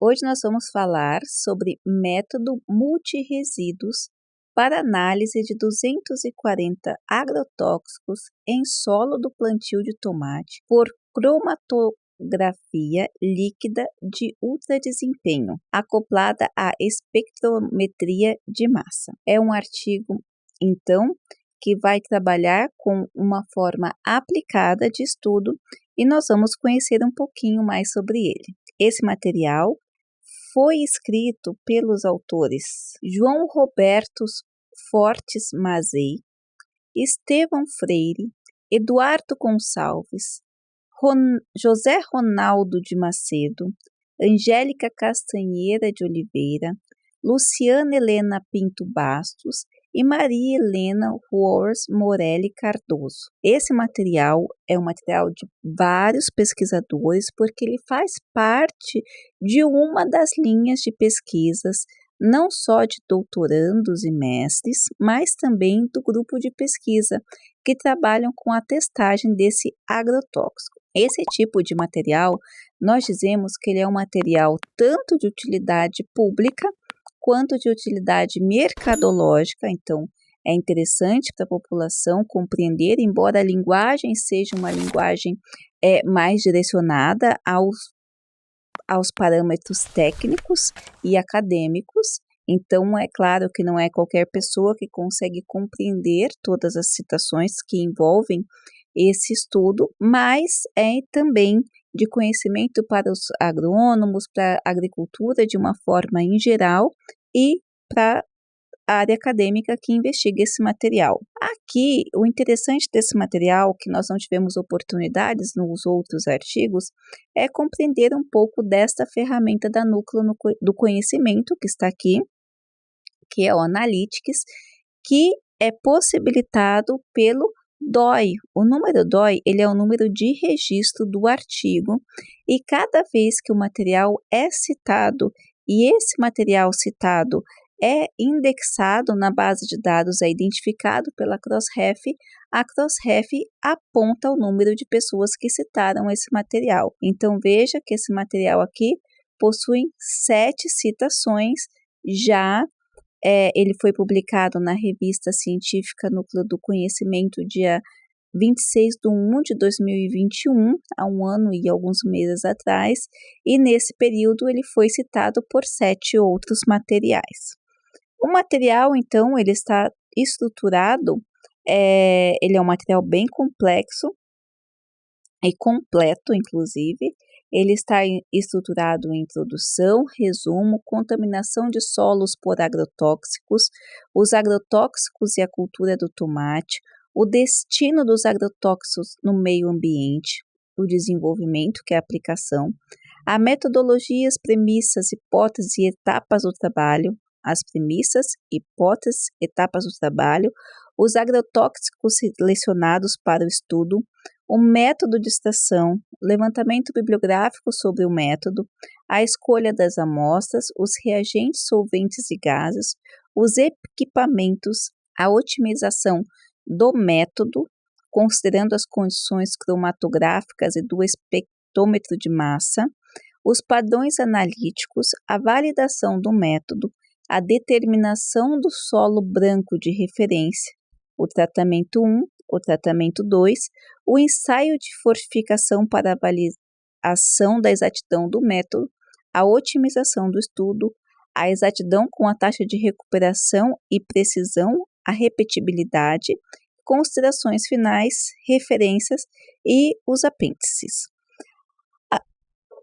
Hoje nós vamos falar sobre método multiresíduos para análise de 240 agrotóxicos em solo do plantio de tomate por cromatografia líquida de ultra desempenho, acoplada à espectrometria de massa. É um artigo, então, que vai trabalhar com uma forma aplicada de estudo e nós vamos conhecer um pouquinho mais sobre ele. Esse material foi escrito pelos autores João Roberto Fortes Mazei, Estevão Freire, Eduardo Gonçalves, José Ronaldo de Macedo, Angélica Castanheira de Oliveira, Luciana Helena Pinto Bastos e Maria Helena Ruors Morelli Cardoso. Esse material é um material de vários pesquisadores porque ele faz parte de uma das linhas de pesquisas, não só de doutorandos e mestres, mas também do grupo de pesquisa que trabalham com a testagem desse agrotóxico. Esse tipo de material, nós dizemos que ele é um material tanto de utilidade pública quanto de utilidade mercadológica, então é interessante para a população compreender, embora a linguagem seja uma linguagem mais direcionada aos parâmetros técnicos e acadêmicos. Então, é claro que não é qualquer pessoa que consegue compreender todas as citações que envolvem esse estudo, mas é também de conhecimento para os agrônomos, para a agricultura de uma forma em geral e para a área acadêmica que investiga esse material. Aqui, o interessante desse material, que nós não tivemos oportunidades nos outros artigos, é compreender um pouco desta ferramenta da Núcleo do Conhecimento, que está aqui, que é o Analytics, que é possibilitado pelo DOI. O número DOI, ele é o número de registro do artigo e cada vez que o material é citado e esse material citado é indexado na base de dados, é identificado pela Crossref, a Crossref aponta o número de pessoas que citaram esse material. Então veja que esse material aqui possui 7 citações, já ele foi publicado na revista científica Núcleo do Conhecimento dia 26 de 1 de 2021, há um ano e alguns meses atrás, e nesse período ele foi citado por 7 outros materiais. O material, então, ele está estruturado, ele é um material bem complexo e completo, inclusive. Ele está estruturado em introdução, resumo, contaminação de solos por agrotóxicos, os agrotóxicos e a cultura do tomate, o destino dos agrotóxicos no meio ambiente, o desenvolvimento, que é a aplicação, a metodologias, premissas, hipóteses e etapas do trabalho, as premissas, hipóteses, etapas do trabalho, os agrotóxicos selecionados para o estudo, o método de extração, levantamento bibliográfico sobre o método, a escolha das amostras, os reagentes, solventes e gases, os equipamentos, a otimização do método, considerando as condições cromatográficas e do espectrômetro de massa, os padrões analíticos, a validação do método, a determinação do solo branco de referência, o tratamento 1, o tratamento 2, o ensaio de fortificação para avaliação da exatidão do método, a otimização do estudo, a exatidão com a taxa de recuperação e precisão, a repetibilidade, considerações finais, referências e os apêndices.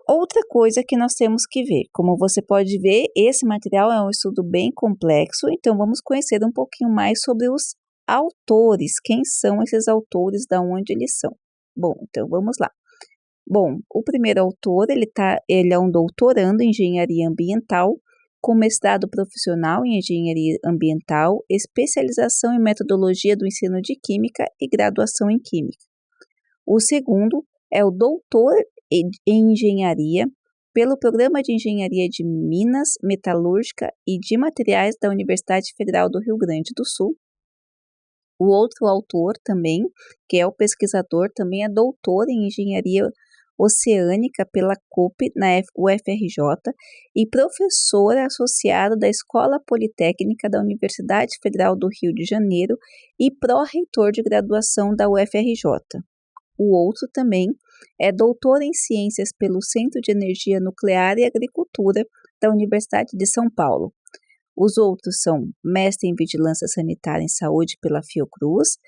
Outra coisa que nós temos que ver, como você pode ver, esse material é um estudo bem complexo, então vamos conhecer um pouquinho mais sobre os autores, quem são esses autores, da onde eles são. Bom, então vamos lá. Bom, o primeiro autor, ele é um doutorando em engenharia ambiental, com mestrado profissional em engenharia ambiental, especialização em metodologia do ensino de química e graduação em química. O segundo é o doutor em engenharia pelo Programa de Engenharia de Minas, Metalúrgica e de Materiais da Universidade Federal do Rio Grande do Sul. O outro autor também, que é o pesquisador, também é doutor em engenharia oceânica pela CUP na UFRJ e professor associado da Escola Politécnica da Universidade Federal do Rio de Janeiro e pró-reitor de graduação da UFRJ. O outro também é doutor em Ciências pelo Centro de Energia Nuclear e Agricultura da Universidade de São Paulo. Os outros são mestre em Vigilância Sanitária em Saúde pela Fiocruz,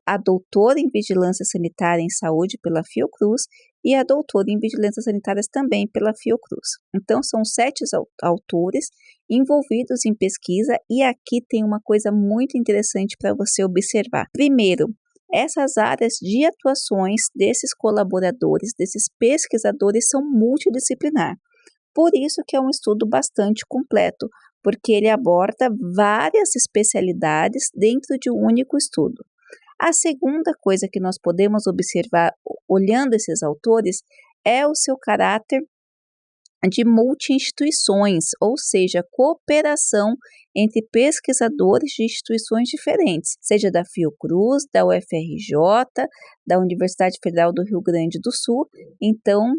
a doutora em Vigilância Sanitária em Saúde pela Fiocruz e a doutora em Vigilância Sanitária também pela Fiocruz. Então, são 7 autores envolvidos em pesquisa e aqui tem uma coisa muito interessante para você observar. Primeiro, essas áreas de atuações desses colaboradores, desses pesquisadores, são multidisciplinar. Por isso que é um estudo bastante completo, porque ele aborda várias especialidades dentro de um único estudo. A segunda coisa que nós podemos observar olhando esses autores é o seu caráter de multi-instituições, ou seja, cooperação entre pesquisadores de instituições diferentes, seja da Fiocruz, da UFRJ, da Universidade Federal do Rio Grande do Sul. Então,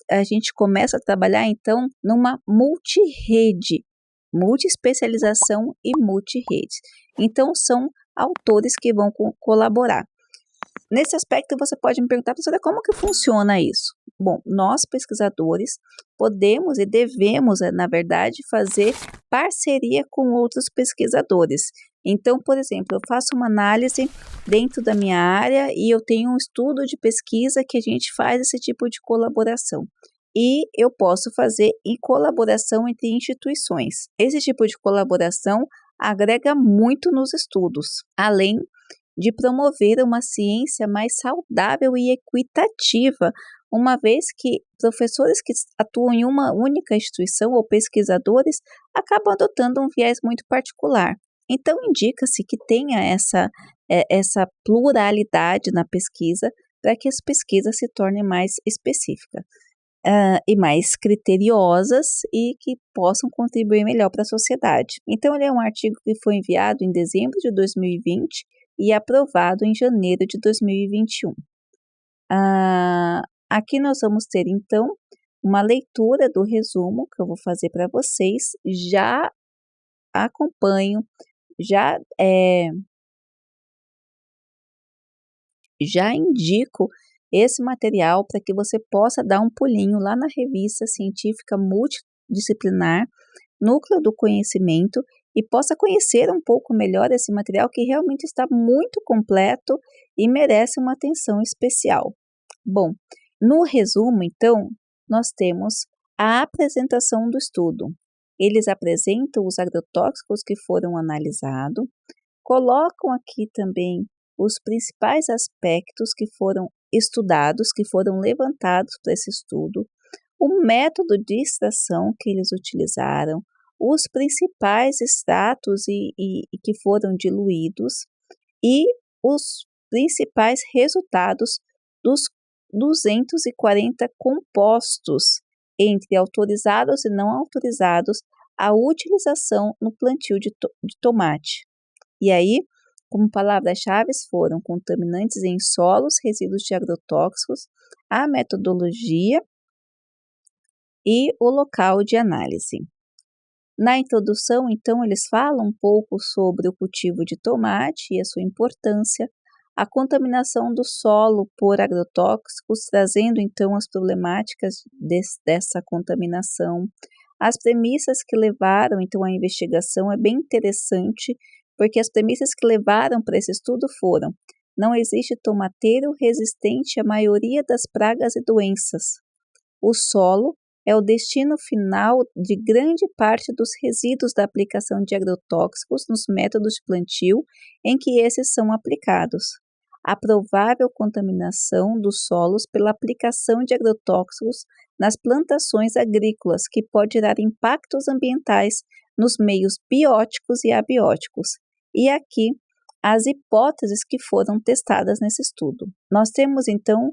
a gente começa a trabalhar, então, numa multirrede, multi-especialização e multirrede. Então, são autores que vão colaborar. Nesse aspecto, você pode me perguntar, professora, como que funciona isso? Bom, nós pesquisadores podemos e devemos, na verdade, fazer parceria com outros pesquisadores. Então, por exemplo, eu faço uma análise dentro da minha área e eu tenho um estudo de pesquisa que a gente faz esse tipo de colaboração. E eu posso fazer em colaboração entre instituições. Esse tipo de colaboração agrega muito nos estudos, além de promover uma ciência mais saudável e equitativa, uma vez que professores que atuam em uma única instituição ou pesquisadores acabam adotando um viés muito particular. Então, indica-se que tenha essa pluralidade na pesquisa para que as pesquisas se tornem mais específicas e mais criteriosas e que possam contribuir melhor para a sociedade. Então, ele é um artigo que foi enviado em dezembro de 2020 e aprovado em janeiro de 2021. Aqui nós vamos ter, então, uma leitura do resumo que eu vou fazer para vocês. Já acompanho, já indico esse material para que você possa dar um pulinho lá na revista científica multidisciplinar Núcleo do Conhecimento e possa conhecer um pouco melhor esse material que realmente está muito completo e merece uma atenção especial. Bom, no resumo, então, nós temos a apresentação do estudo. Eles apresentam os agrotóxicos que foram analisados, colocam aqui também os principais aspectos que foram estudados, que foram levantados para esse estudo, o método de extração que eles utilizaram, os principais extratos e que foram diluídos e os principais resultados dos 240 compostos entre autorizados e não autorizados a utilização no plantio de tomate. E aí, como palavras-chave foram contaminantes em solos, resíduos de agrotóxicos, a metodologia e o local de análise. Na introdução, então, eles falam um pouco sobre o cultivo de tomate e a sua importância, a contaminação do solo por agrotóxicos, trazendo então as problemáticas dessa contaminação, as premissas que levaram então à investigação. É bem interessante, porque as premissas que levaram para esse estudo foram: não existe tomateiro resistente à maioria das pragas e doenças. O solo é o destino final de grande parte dos resíduos da aplicação de agrotóxicos nos métodos de plantio em que esses são aplicados. A provável contaminação dos solos pela aplicação de agrotóxicos nas plantações agrícolas, que pode gerar impactos ambientais nos meios bióticos e abióticos. E aqui, as hipóteses que foram testadas nesse estudo. Nós temos, então,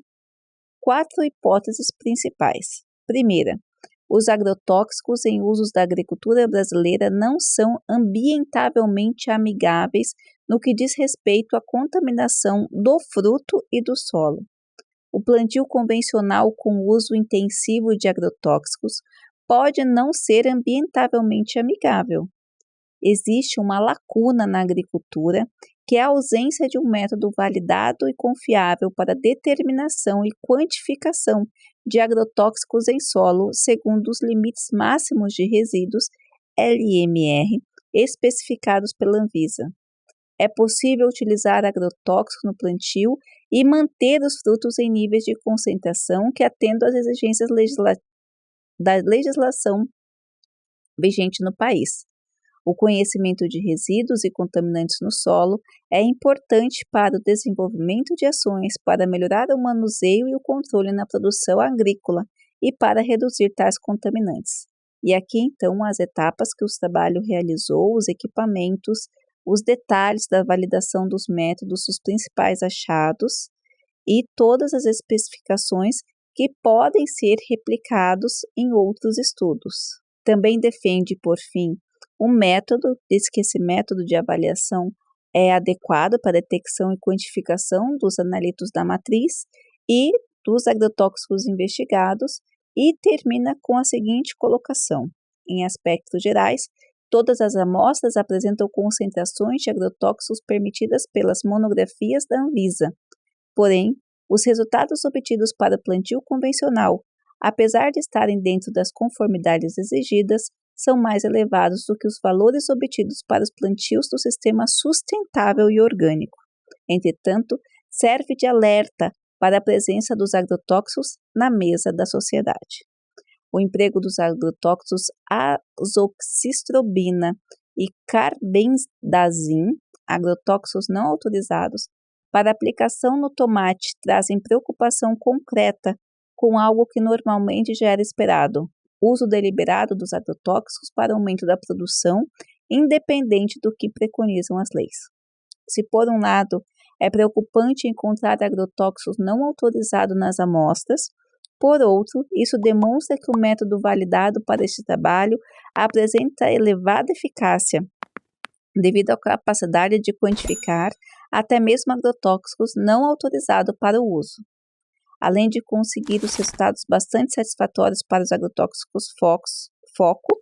4 hipóteses principais. Primeira, os agrotóxicos em usos da agricultura brasileira não são ambientavelmente amigáveis no que diz respeito à contaminação do fruto e do solo. O plantio convencional com uso intensivo de agrotóxicos pode não ser ambientalmente amigável. Existe uma lacuna na agricultura, que é a ausência de um método validado e confiável para determinação e quantificação de agrotóxicos em solo segundo os limites máximos de resíduos LMR especificados pela Anvisa. É possível utilizar agrotóxicos no plantio e manter os frutos em níveis de concentração que atendam às exigências da legislação vigente no país. O conhecimento de resíduos e contaminantes no solo é importante para o desenvolvimento de ações para melhorar o manuseio e o controle na produção agrícola e para reduzir tais contaminantes. E aqui então as etapas que o trabalho realizou, os equipamentos, os detalhes da validação dos métodos, os principais achados e todas as especificações que podem ser replicados em outros estudos. Também defende, por fim, o método, diz que esse método de avaliação é adequado para a detecção e quantificação dos analitos da matriz e dos agrotóxicos investigados e termina com a seguinte colocação. Em aspectos gerais, todas as amostras apresentam concentrações de agrotóxicos permitidas pelas monografias da Anvisa. Porém, os resultados obtidos para o plantio convencional, apesar de estarem dentro das conformidades exigidas, são mais elevados do que os valores obtidos para os plantios do sistema sustentável e orgânico. Entretanto, serve de alerta para a presença dos agrotóxicos na mesa da sociedade. O emprego dos agrotóxicos azoxistrobina e carbendazim, agrotóxicos não autorizados, para aplicação no tomate trazem preocupação concreta com algo que normalmente já era esperado: uso deliberado dos agrotóxicos para aumento da produção, independente do que preconizam as leis. Se, por um lado, é preocupante encontrar agrotóxicos não autorizados nas amostras, por outro, isso demonstra que o método validado para este trabalho apresenta elevada eficácia, devido à capacidade de quantificar até mesmo agrotóxicos não autorizados para o uso. Além de conseguir os resultados bastante satisfatórios para os agrotóxicos foco,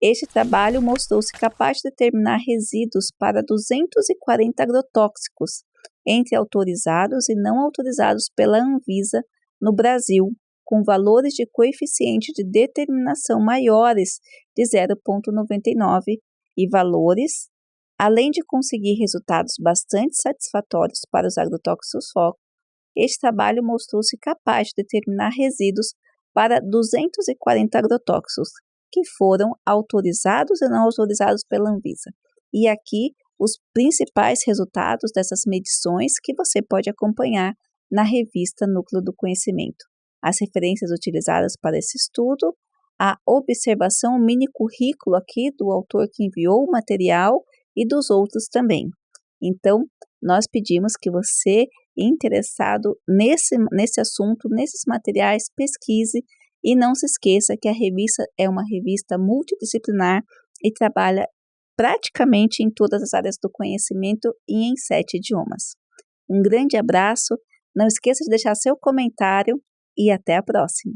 este trabalho mostrou-se capaz de determinar resíduos para 240 agrotóxicos, entre autorizados e não autorizados pela Anvisa no Brasil, com valores de coeficiente de determinação maiores de 0,99 e valores, além de conseguir resultados bastante satisfatórios para os agrotóxicos foco. Este trabalho mostrou-se capaz de determinar resíduos para 240 agrotóxicos, que foram autorizados e não autorizados pela Anvisa. E aqui os principais resultados dessas medições que você pode acompanhar na revista Núcleo do Conhecimento. As referências utilizadas para esse estudo, a observação, o mini currículo aqui do autor que enviou o material e dos outros também. Então, nós pedimos que você, interessado nesse assunto, nesses materiais, pesquise e não se esqueça que a revista é uma revista multidisciplinar e trabalha praticamente em todas as áreas do conhecimento e em 7 idiomas. Um grande abraço, não esqueça de deixar seu comentário e até a próxima!